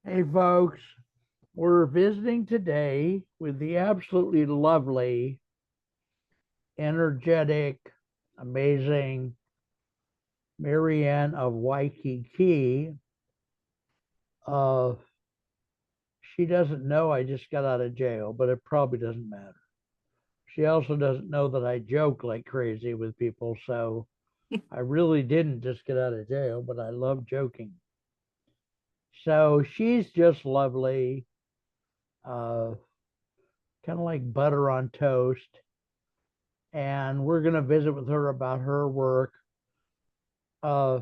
Hey, folks, we're visiting today with the absolutely lovely, energetic, amazing Marianne of Waikiki. Uh, she doesn't know I just got out of jail, but it probably doesn't matter. She also doesn't know that I joke like crazy with people, so I really didn't just get out of jail, but I love joking. So she's just lovely, uh, kind of like butter on toast. And we're going to visit with her about her work. Uh,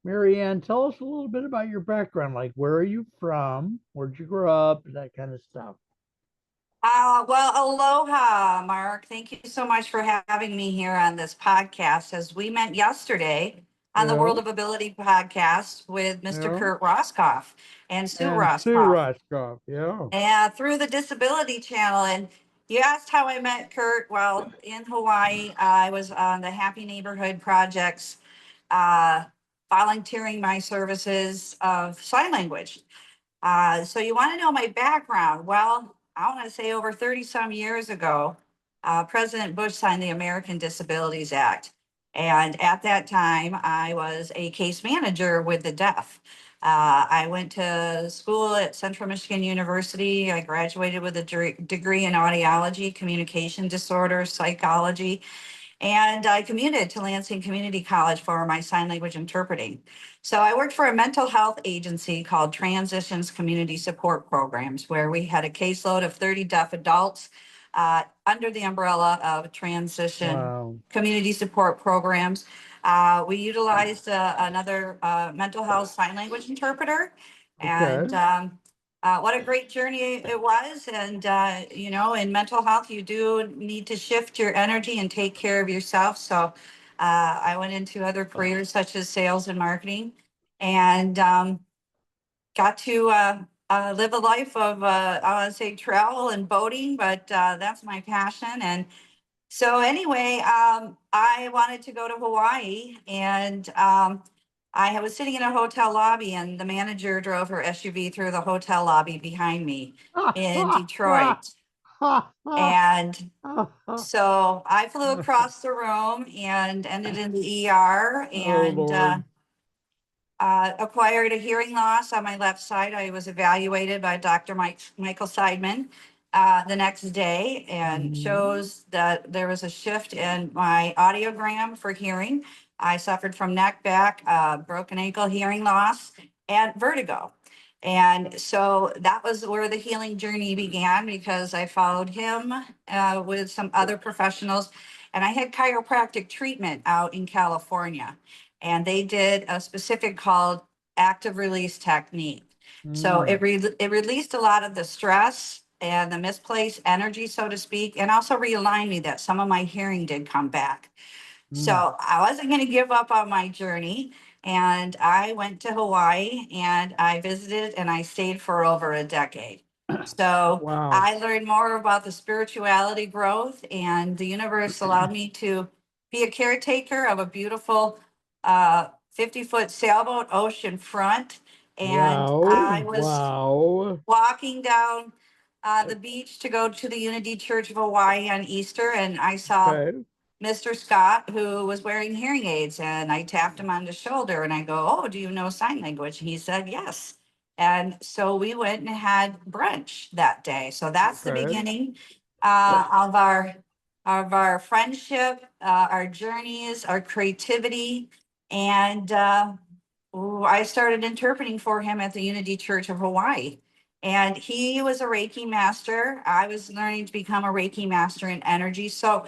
Marianne, tell us a little bit about your background. Like, where are you from? Where'd you grow up? That kind of stuff. Well, aloha, Mark. Thank you so much for having me here on this podcast. As we met yesterday on the Yeah, World of Ability podcast with Mr. yeah. Kurt Roscoff and Sue And Sue Roscoff, Roscoff. Yeah. and through the Disability Channel. And you asked how I met Kurt. Well, in Hawaii, I was on the Happy Neighborhood Projects, uh, volunteering my services of sign language. So you want to know my background? Well, I want to say over 30 some years ago, President Bush signed the American Disabilities Act. And at that time, I was a case manager with the deaf. I went to school at Central Michigan University. I graduated with a degree in audiology, communication disorders, psychology, and I commuted to Lansing Community College for my sign language interpreting. So I worked for a mental health agency called Transitions Community Support Programs, where we had a caseload of 30 deaf adults under the umbrella of Transition Wow. Community Support Programs. We utilized another mental health sign language interpreter, Okay. and what a great journey it was. And, in mental health, you do need to shift your energy and take care of yourself. So I went into other careers such as sales and marketing, and got to live a life of, I want to say travel and boating, but that's my passion. And so anyway, I wanted to go to Hawaii, and I was sitting in a hotel lobby, and the manager drove her SUV through the hotel lobby behind me in Detroit. And so I flew across the room and ended in the ER, Oh, and Lord. acquired a hearing loss on my left side. I was evaluated by Dr. Michael Seidman the next day, and Mhm. shows that there was a shift in my audiogram for hearing. I suffered from neck, back, broken ankle, hearing loss, and vertigo. And so that was where the healing journey began, because I followed him with some other professionals, and I had chiropractic treatment out in California, and they did a specific called active release technique. So Mm. it released a lot of the stress and the misplaced energy, so to speak, and also realigned me that some of my hearing did come back. Mm. So I wasn't going to give up on my journey. And I went to Hawaii and I visited and I stayed for over a decade. So Wow. I learned more about the spirituality growth, and the universe allowed me to be a caretaker of a beautiful 50-foot sailboat ocean front. And I Wow. was Wow. walking down the beach to go to the Unity Church of Hawaii on Easter, and I saw Okay. Mr. Scott, who was wearing hearing aids, and I tapped him on the shoulder and I go, "Oh, do you know sign language?" And he said, "Yes." And so we went and had brunch that day. So that's the Okay. beginning of our friendship, our journeys, our creativity. And I started interpreting for him at the Unity Church of Hawaii. And he was a Reiki master. I was learning to become a Reiki master in energy. So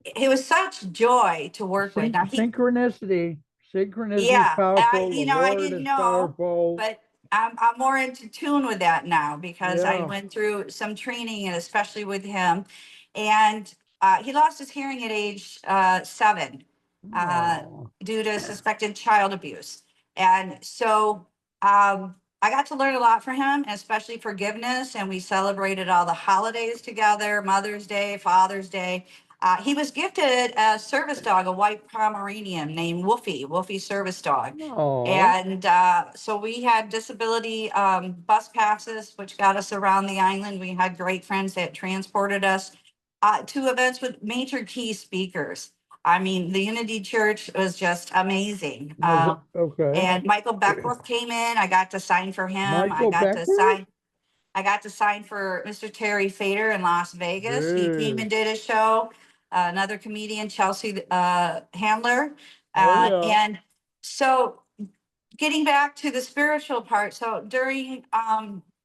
it was such joy to work with. Now Synchronicity. Synchronicity is yeah, powerful. The I Lord didn't is know, powerful. but I'm more into tune with that now, because I Yeah. went through some training, and especially with him. And he lost his hearing at age 7 uh, Oh. due to suspected child abuse. And so I got to learn a lot from him, especially forgiveness. And we celebrated all the holidays together: Mother's Day, Father's Day. He was gifted a service dog, a white Pomeranian named Wolfie, Wolfie Service Dog. Oh, And so we had disability bus passes, which got us around the island. We had great friends that transported us to events with major key speakers. I mean, the Unity Church was just amazing. was it okay? And Michael Beckworth came in. I got to sign for him. Michael Beckworth? I got to sign for Mr. Terry Fader in Las Vegas. He came Hey. and did a show. Another comedian, Chelsea Handler. Oh, yeah. And so getting back to the spiritual part, so during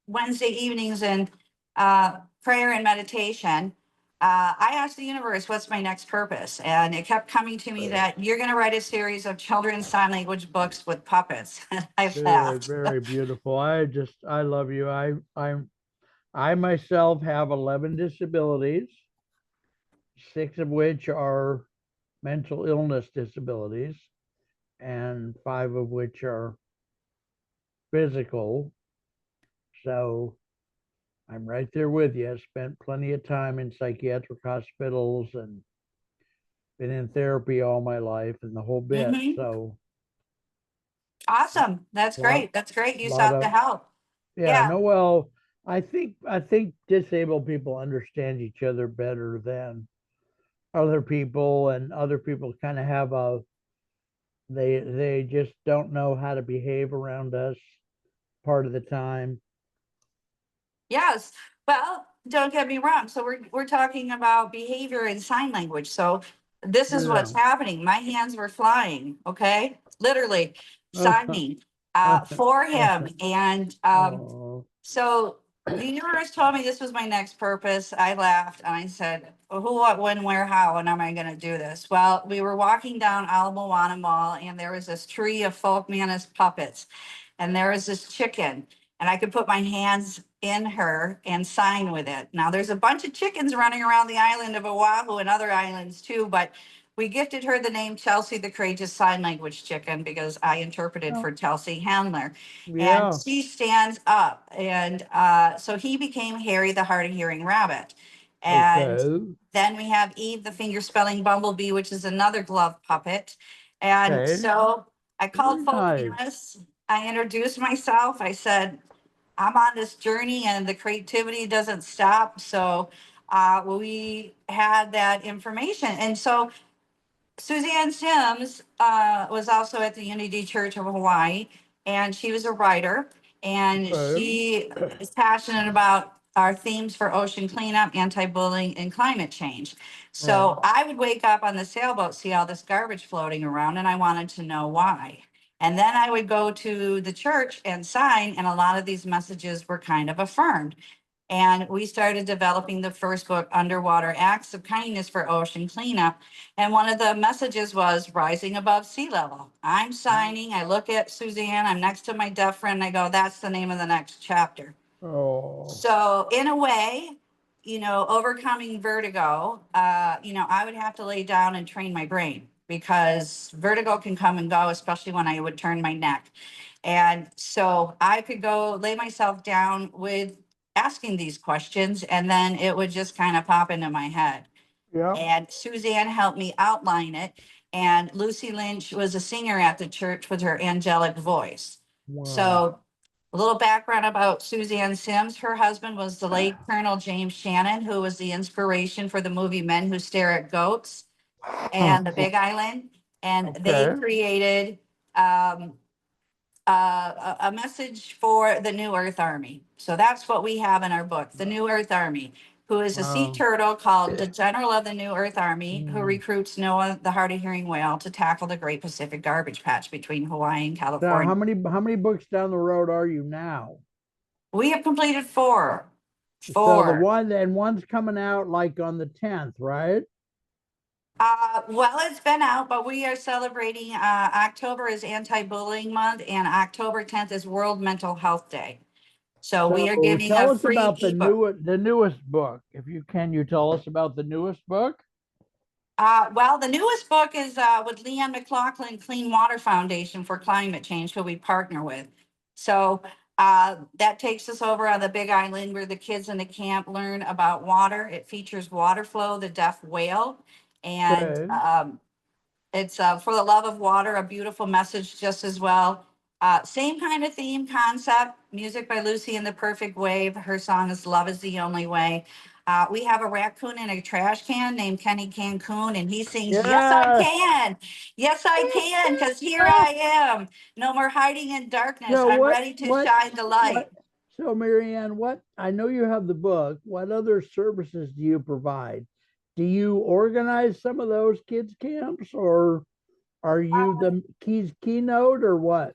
Wednesday evenings and prayer and meditation, I asked the universe, what's my next purpose? And it kept coming to me that you're going to write a series of children's sign language books with puppets. And I Very, laughed. very beautiful. I love you. I myself have 11 disabilities, 6 of which are mental illness disabilities, and 5 of which are physical. So I'm right there with you. I spent plenty of time in psychiatric hospitals and been in therapy all my life and the whole bit. Mhm. So Awesome. That's lot, great. That's great. You lot sought to of, help. yeah, Yeah. no, well, I think disabled people understand each other better than other people, and other people kind of have they just don't know how to behave around us part of the time. Yes. Well, don't get me wrong. So we're talking about behavior in sign language. So this is what's Yeah. happening. My hands were flying, okay? Literally signing for him. And Oh, so the universe told me this was my next purpose. I laughed and I said, well, who, what, when, where, how, and am I going to do this? Well, we were walking down Ala Moana Mall and there was this tree of Folk Manus puppets. And there was this chicken, and I could put my hands in her and sign with it. Now, there's a bunch of chickens running around the island of Oahu and other islands too, but we gifted her the name Chelsea the Courageous Sign Language Chicken because I interpreted oh, for Chelsea Handler. And yeah. she stands up. And so he became Harry the Hard of Hearing Rabbit. And Okay. then we have Eve the Finger Spelling Bumblebee, which is another glove puppet. And Okay. so I called Very Folk nice. Manus. I introduced myself. I said, I'm on this journey and the creativity doesn't stop. So we had that information. And so Suzanne Sims was also at the Unity Church of Hawaii, and she was a writer, and Okay. she is passionate about our themes for ocean cleanup, anti-bullying, and climate change. So I would wake up on the sailboat, see all this garbage floating around, and I wanted to know why. And then I would go to the church and sign, and a lot of these messages were kind of affirmed. And we started developing the first book, Underwater Acts of Kindness for Ocean Cleanup. And one of the messages was rising above sea level. I'm signing, I look at Suzanne, I'm next to my deaf friend, I go, that's the name of the next chapter. Oh, So in a way, overcoming vertigo, I would have to lay down and train my brain because vertigo can come and go, especially when I would turn my neck. And so I could go lay myself down with asking these questions, and then it would just kind of pop into my head. yeah. And Suzanne helped me outline it. And Lucy Lynch was a singer at the church with her angelic voice. Wow. So a little background about Suzanne Sims. Her husband was the late Colonel James Shannon, who was the inspiration for the movie Men Who Stare at Goats and The Big Island. And they Okay. created a message for the New Earth Army. So that's what we have in our book, the New Earth Army, who is a sea Wow. turtle called the General of the New Earth Army, who Mm. recruits Noah, the hard of hearing whale, to tackle the Great Pacific Garbage Patch between Hawaii and Now, California. how many books down the road are you now? We have completed four. So the one's coming out like on the 10th, right? Well, it's been out, but we are celebrating, October is Anti-Bullying Month and October 10th is World Mental Health Day. So we are So giving tell a us free about ebook. the newest book. If you can, you tell us about the newest book? Well, the newest book is with Leanne McLaughlin Clean Water Foundation for Climate Change, who we partner with. So That takes us over on the Big Island where the kids in the camp learn about water. It features Waterflow, the deaf whale. And Okay. it's For the love of water, a beautiful message just as well. Same kind of theme concept, music by Lucy and the Perfect Wave. Her song is Love is the Only Way. We have a raccoon in a trash can named Kenny Cancun, and he sings, Yes, I Yes. can. Yes, I can, because here I am. No more hiding in darkness. So I'm ready to shine the light. so Marianne, I know you have the book. What other services do you provide? Do you organize some of those kids camps, or are you the keynote, or what?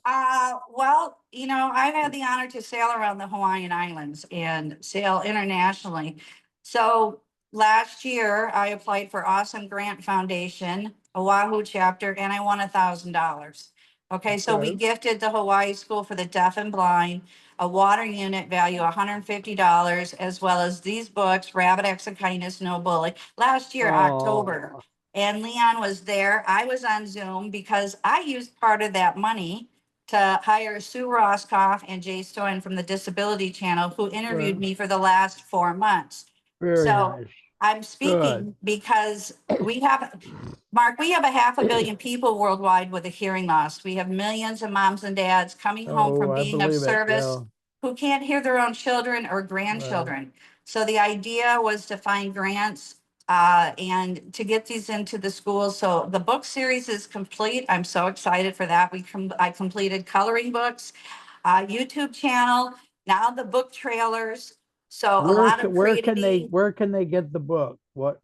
Well, I've had the honor to sail around the Hawaiian Islands and sail internationally. So last year I applied for Awesome Grant Foundation, Oahu chapter, and I won $1,000. Okay, so we Okay. gifted the Hawaii School for the Deaf and Blind a water unit value $150, as well as these books, Rabbit Acts of Kindness, No Bully, last year, October. Oh, And Leon was there. I was on Zoom because I used part of that money to hire Sue Roscoff and Jay Stoyan from the Disability Channel, who interviewed okay. me for the last 4 months. Very So nice. I'm Good. speaking because Mark, we have a half a billion people worldwide with a hearing loss. We have millions of moms and dads coming home Oh, from I being of believe it. service Yeah. who can't hear their own children or Right. grandchildren. So the idea was to find grants and to get these into the schools. So the book series is complete. I'm so excited for that. I completed coloring books, YouTube channel, now the book trailers. So a lot of creativity. Where can they get the book? What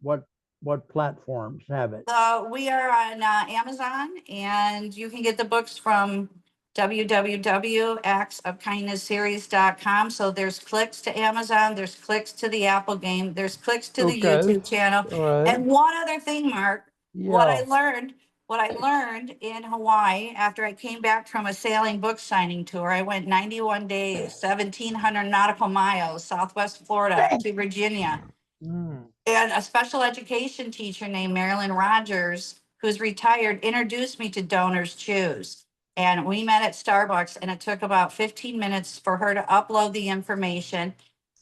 platforms have it? We are on Amazon, and you can get the books from www.actsofkindnessseries.com. So there's clicks to Amazon, there's clicks to the Apple game, there's clicks to the Okay. YouTube channel. All right. And one other thing, Mark, what I Yeah. learned, what I learned in Hawaii after I came back from a sailing book signing tour, I went 91 days, 1,700 nautical miles, Southwest Florida to Virginia. Mm. And a special education teacher named Marilyn Rogers, who's retired, introduced me to Donors Choose. And we met at Starbucks, and it took about 15 minutes for her to upload the information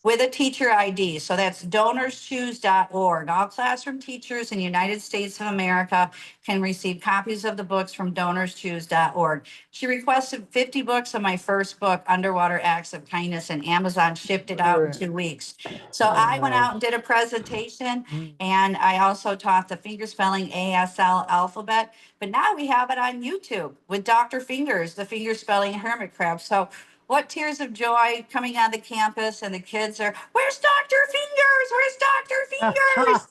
with a teacher ID. So that's donorschoose.org. All classroom teachers in the United States of America can receive copies of the books from donorschoose.org. She requested 50 books of my first book, Underwater Acts of Kindness, and Amazon shipped it out in Very, 2 weeks. So very I went nice. out and did a presentation, Mm. and I also taught the fingerspelling ASL alphabet. But now we have it on YouTube with Dr. Fingers, the fingerspelling hermit crab. So what tears of joy coming on the campus, and the kids are, where's Dr. Fingers? Where's Dr. Fingers?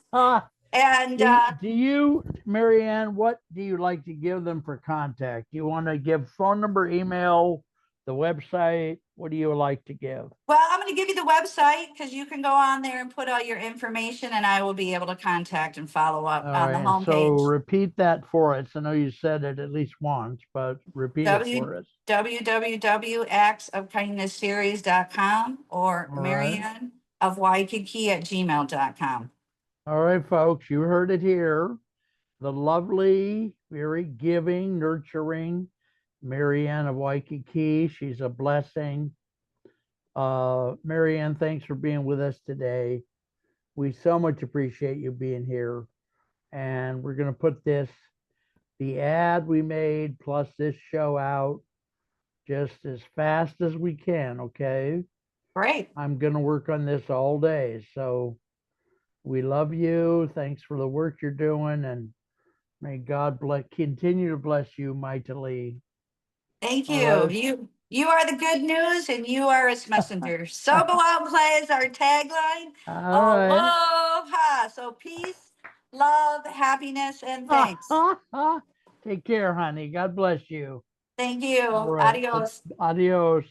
And Do you, Marianne, what do you like to give them for contact? Do you want to give phone number, email, the website? What do you like to give? well, I'm going to give you the website because you can go on there and put all your information, and I will be able to contact and follow up All on the right, so homepage. repeat that for us. I know you said it at least once, but repeat it for us. www.actsofkindnessseries.com or All right. Marianne of Waikiki at gmail.com. All right, folks, you heard it here. The lovely, very giving, nurturing Marianne of Waikiki. She's a blessing. Marianne, thanks for being with us today. We so much appreciate you being here. And we're going to put the ad we made plus this show out just as fast as we can, okay? Great. I'm going to work on this all day. So we love you. Thanks for the work you're doing, and may God continue to bless you mightily. Thank All you. right. You are the good news, and you are its messenger. So go out and play is our tagline. All right. Aloha. So peace, love, happiness, and thanks. Take care, honey. God bless you. Thank you. All right. Adios. Adios.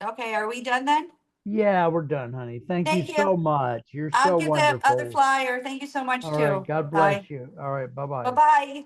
Okay, are we done then? Yeah, we're done, honey. Thank you Thank so you. much. You're I'll so give that other wonderful. flyer. Thank you so much All right. too. God bless Bye. you. All right. Bye-bye. Bye-bye.